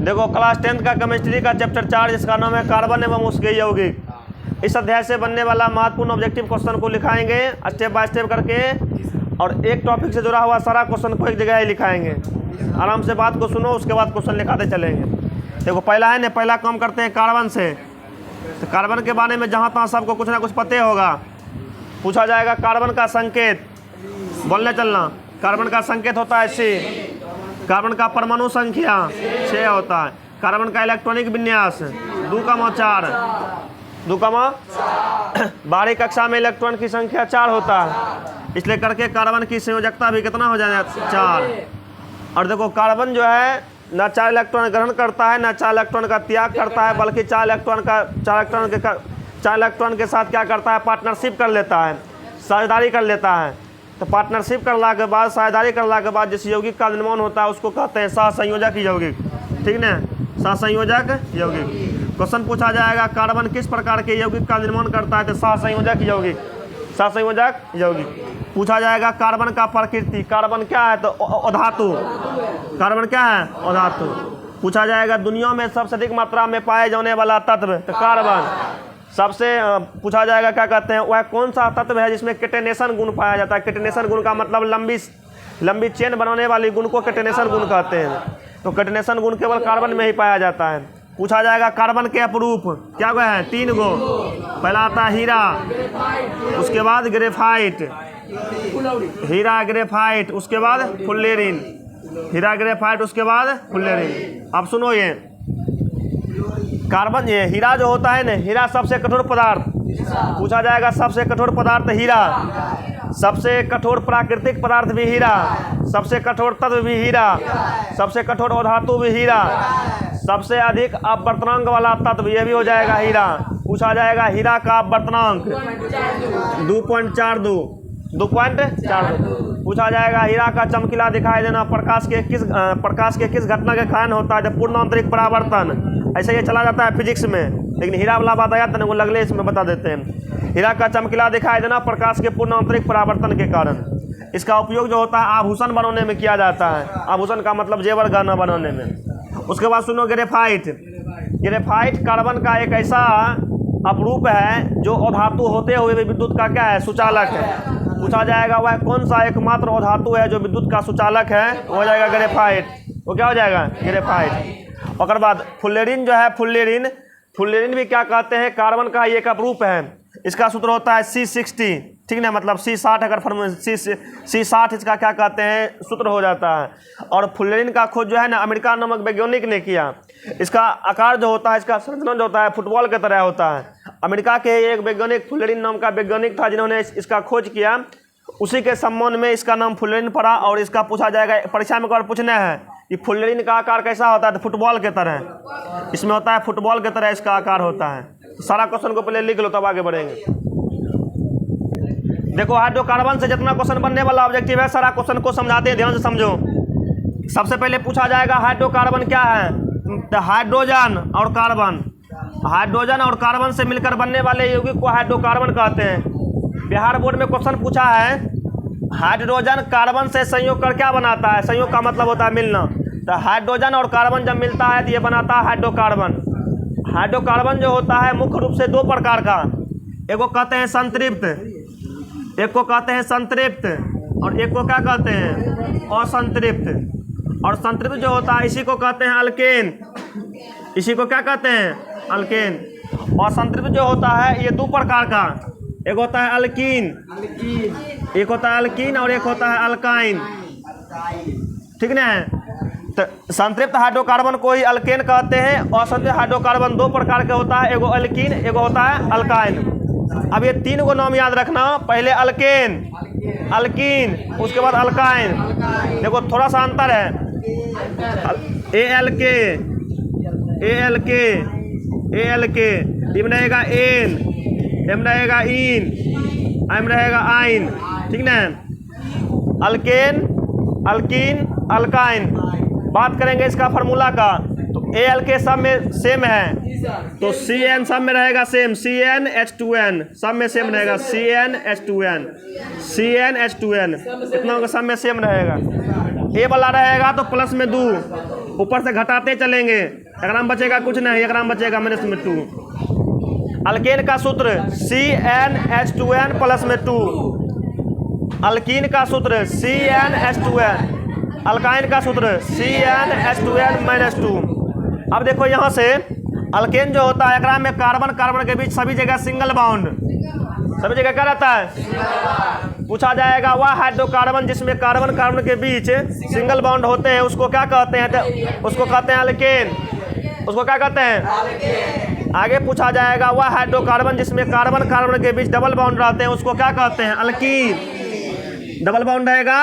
देखो class 10th का chemistry का चैप्टर 4 जिसका नाम है कार्बन एवं उसके यौगिक, इस अध्याय से बनने वाला महत्वपूर्ण ऑब्जेक्टिव क्वेश्चन को लिखाएंगे स्टेप बाय स्टेप करके, और एक टॉपिक से जुड़ा हुआ सारा क्वेश्चन को एक जगह ही लिखाएंगे। आराम से बात को सुनो, उसके बाद क्वेश्चन लिखाते चलेंगे। देखो पहला है ना, पहला काम करते हैं कार्बन से। तो कार्बन के बारे में जहाँ तहाँ सबको कुछ ना कुछ पता होगा। पूछा जाएगा कार्बन का संकेत, बोलने चलना। कार्बन का संकेत होता है C। कार्बन का परमाणु संख्या 6 होता है। कार्बन का इलेक्ट्रॉनिक विन्यास 2,4 बारहवीं कक्षा में इलेक्ट्रॉन की संख्या 4 होता है, इसलिए करके कार्बन की संयोजकता भी कितना हो जाएगा 4। और देखो कार्बन जो है ना 4 इलेक्ट्रॉन ग्रहण करता है ना 4 इलेक्ट्रॉन का त्याग करता है, बल्कि 4 इलेक्ट्रॉन के साथ क्या करता है, पार्टनरशिप कर लेता है, साझेदारी कर लेता है। तो पार्टनरशिप करने के बाद, साझेदारी करने के बाद जिस यौगिक का निर्माण होता है उसको कहते हैं सहसंयोजक यौगिक। ठीक ना, सहसंयोजक यौगिक। क्वेश्चन पूछा जाएगा कार्बन किस प्रकार के यौगिक का निर्माण करता है, तो सहसंयोजक यौगिक, सहसंयोजक यौगिक। पूछा जाएगा कार्बन का प्रकृति, कार्बन क्या है, तो अधातु। कार्बन क्या है, अधातु। पूछा जाएगा दुनिया में सबसे अधिक मात्रा में पाए जाने वाला तत्व, तो कार्बन। सबसे पूछा जाएगा क्या कहते हैं, वह कौन सा तत्व है जिसमें केटेनेशन गुण पाया जाता है। केटेनेशन गुण का मतलब लंबी चेन बनाने वाली गुण को केटेनेशन गुण कहते हैं। तो केटेनेशन गुण केवल कार्बन में ही पाया जाता है। पूछा जाएगा कार्बन के अपरूप क्या गए हैं, 3 गो। पहला आता है हीरा, उसके बाद ग्रेफाइट, हीरा ग्रेफाइट, उसके बाद फुल्लेरिन, हीरा ग्रेफाइट, उसके बाद फुल्लेरिन। अब सुनो ये कार्बन, ये हीरा जो होता है ना, हीरा सबसे कठोर पदार्थ। पूछा जाएगा सबसे कठोर पदार्थ हीरा, सबसे कठोर प्राकृतिक पदार्थ भी हीरा, सबसे कठोर तत्व भी हीरा, सबसे कठोर अधातु भी हीरा, सबसे अधिक अपवर्तनांक वाला तत्व ये भी हो जाएगा हीरा। पूछा जाएगा हीरा का अपवर्तनांक 2.42। पूछा जाएगा हीरा का चमकीला दिखाई देना प्रकाश के किस घटना के कारण होता है, जब पूर्ण आंतरिक परावर्तन। ऐसे ये चला जाता है फिजिक्स में, लेकिन हीरा वाला बात आया तो वो लगले इसमें बता देते हैं। हीरा का चमकीला दिखाई देना प्रकाश के पूर्ण आंतरिक परावर्तन के कारण। इसका उपयोग जो होता है आभूषण बनाने में किया जाता है। आभूषण का मतलब जेवर गहना बनाने में। उसके बाद सुनो ग्रेफाइट। ग्रेफाइट कार्बन का एक ऐसा अपरूप है जो अधातु होते हुए भी विद्युत का क्या है, सुचालक है। पूछा जाएगा वह कौन सा एकमात्र अधातु है जो विद्युत का सुचालक है, वो हो जाएगा ग्रेफाइट। वो क्या हो जाएगा, ग्रेफाइट। और बाद फुल्लेरिन जो है, फुल्लेरिन भी क्या कहते हैं, कार्बन का एक अपरूप है। इसका सूत्र होता है C60। ठीक ना, मतलब C60 अगर C60 इसका क्या कहते हैं, सूत्र हो जाता है। और फुल्लेरिन का खोज जो है ना अमेरिका नामक वैज्ञानिक ने किया। इसका आकार जो होता है, इसका संरचना जो होता है फुटबॉल की तरह होता है। अमेरिका के एक वैज्ञानिक फुल्लेरिन नाम का वैज्ञानिक था जिन्होंने इसका खोज किया, उसी के संबंध में इसका नाम फुल्लेरिन पड़ा। और इसका पूछा जाएगा परीक्षा में एक बार पूछना है कि फुल्लेरिन का आकार कैसा होता है, तो फुटबॉल के तरह इसमें होता है, फुटबॉल के तरह इसका आकार होता है। सारा क्वेश्चन को पहले लिख लो तब आगे बढ़ेंगे। देखो हाइड्रोकार्बन से जितना क्वेश्चन बनने वाला ऑब्जेक्टिव है, सारा क्वेश्चन को समझाते हैं, ध्यान से समझो। सबसे पहले पूछा जाएगा हाइड्रोकार्बन क्या है, तो हाइड्रोजन और कार्बन, हाइड्रोजन और कार्बन से मिलकर बनने वाले यौगिक को हाइड्रोकार्बन कहते हैं। बिहार बोर्ड में क्वेश्चन पूछा है हाइड्रोजन कार्बन से संयोग कर क्या बनाता है, संयोग का मतलब होता है मिलना। तो हाइड्रोजन और कार्बन जब मिलता है तो ये बनाता है हाइड्रोकार्बन। हाइड्रोकार्बन जो होता है मुख्य रूप से 2 प्रकार का, एक को कहते हैं संतृप्त, एक को कहते हैं संतृप्त, और एक को क्या कहते हैं, असंतृप्त। और संतृप्त जो होता है इसी को कहते हैं अल्केन, इसी को क्या कहते हैं, अल्केन। और संतृप्त जो होता है ये 2 प्रकार का, एक होता है अल्कीन, एक होता है अल्कीन और एक होता है अल्काइन। ठीक ना, तो संतृप्त हाइड्रोकार्बन को ही अल्केन कहते हैं। और संतृप्त हाइड्रोकार्बन 2 प्रकार के होता है, एगो अल्कीन, एगो होता है अल्काइन। अब ये 3 गो नाम याद रखना, पहले अल्केन, अल्कीन, उसके बाद अल्काइन। देखो थोड़ा सा अंतर है, ALK इम रहेगा एन, एम रहेगा इन, एम रहेगा आइन। ठीक ना, अल्केन, अल्कीन, अल्काइन। बात करेंगे इसका फार्मूला का, तो ALK सब में सेम है, तो CN सब में रहेगा सेम, CnH2n सब में सेम रहेगा, CnH2n, CnH2n इतना सब में सेम रहेगा। ए वाला रहेगा तो प्लस में 2, ऊपर से घटाते चलेंगे, एकरा में बचेगा कुछ नहीं, एकरा में बचेगा -2। अल्केन का सूत्र CnH2n प्लस में 2। अल्कीन का सूत्र CnH2n। अल्काइन का सूत्र CnH2n -2। अब देखो यहाँ से अल्केन जो होता है एकरा में कार्बन कार्बन के बीच सभी जगह सिंगल बॉन्ड, सभी जगह क्या रहता है? पूछा जाएगा वह हाइड्रोकार्बन जिसमें कार्बन कार्बन के बीच सिंगल बॉन्ड होते हैं उसको क्या कहते हैं? तो उसको कहते हैं अल्केन। उसको क्या कहते हैं? आगे पूछा जाएगा वह हाइड्रोकार्बन जिसमें कार्बन कार्बन के बीच डबल बॉन्ड रहते हैं उसको क्या कहते हैं? अल्कीन। डबल बॉन्ड रहेगा,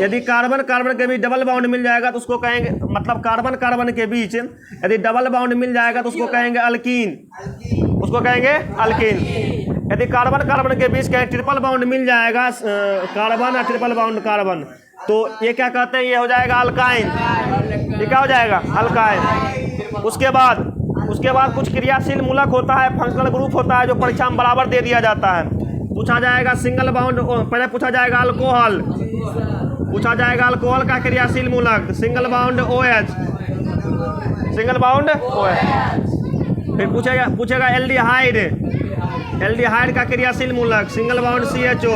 यदि कार्बन कार्बन के बीच डबल बॉन्ड मिल जाएगा तो उसको कहेंगे, मतलब कार्बन कार्बन के बीच यदि डबल बॉन्ड मिल जाएगा तो उसको कहेंगे अल्कीन। उसको कहेंगे अल्कीन। यदि कार्बन कार्बन के बीच कहीं ट्रिपल बॉन्ड मिल जाएगा, कार्बन और ट्रिपल बॉन्ड कार्बन, तो ये क्या कहते हैं? ये हो जाएगा अल्काइन। ये क्या हो जाएगा? अल्काइन। उसके बाद कुछ क्रियाशील मूलक होता है, फंक्शनल ग्रुप होता है जो परीक्षा में बराबर दे दिया जाता है। पूछा जाएगा सिंगल बाउंड, पहले पूछा जाएगा अल्कोहल, पूछा जाएगा अल्कोहल का क्रियाशील मूलक single bound OH, single bound OH। फिर पूछेगा एल्डिहाइड, एल्डिहाइड का क्रियाशील मूलक single bound CHO,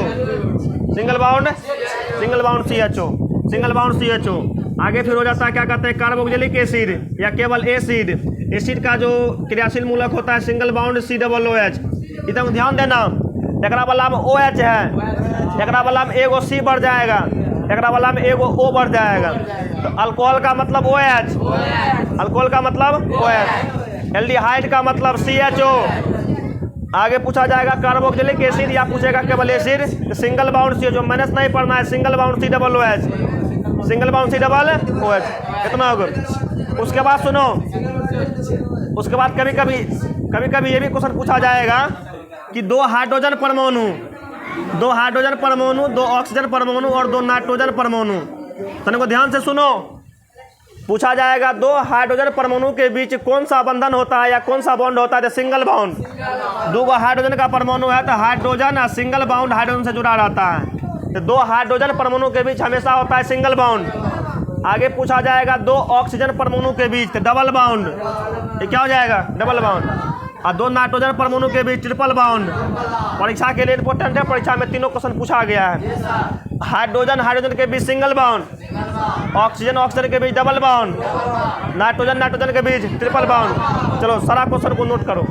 single bound CHO, single bound CHO। आगे फिर हो जाता है क्या कहते हैं? कार्बोक्सिलिक एसिड या केवल एसिड। एसिड का जो क्रियाशील मूलक होता है सिंगल बाउंड COOH। इतना ध्यान देना, एकरा वाला में OH है, एकरा वाला में एगो C बढ़ जाएगा, एकरा वाला में एगो O बढ़ जाएगा, तो अल्कोहल का मतलब OH, अल्कोहल का मतलब OH, एल्डिहाइड का मतलब CHO। आगे पूछा जाएगा कार्बोक्सिलिक एसिड या पूछेगा केवल acid, single bound CHO, minus नहीं पढ़ना है, single bound COOH, single bound COOH। इतना होगा। उसके बाद सुनो, उसके बाद कभी कभी ये भी क्वेश्चन पूछा जाएगा कि दो हाइड्रोजन परमाणु, दो ऑक्सीजन परमाणु और 2 नाइट्रोजन परमाणु, तने को ध्यान से सुनो। पूछा जाएगा दो हाइड्रोजन परमाणु के बीच कौन सा बंधन होता है या कौन सा बॉन्ड होता है? तो सिंगल बॉन्ड। 2 हाइड्रोजन का परमाणु है तो हाइड्रोजन सिंगल बॉन्ड हाइड्रोजन से जुड़ा रहता है, तो 2 हाइड्रोजन परमाणु के बीच हमेशा होता है सिंगल बॉन्ड। आगे पूछा जाएगा 2 ऑक्सीजन परमाणु के बीच तो डबल बॉन्ड, ये क्या हो जाएगा? Double bond. और 2 नाइट्रोजन परमाणु के बीच ट्रिपल बॉन्ड। परीक्षा के लिए इंपॉर्टेंट है, परीक्षा में तीनों क्वेश्चन पूछा गया है। हाइड्रोजन के बीच सिंगल बॉन्ड, ऑक्सीजन के बीच डबल बॉन्ड, नाइट्रोजन के बीच ट्रिपल बॉन्ड। चलो सारा क्वेश्चन को नोट करो।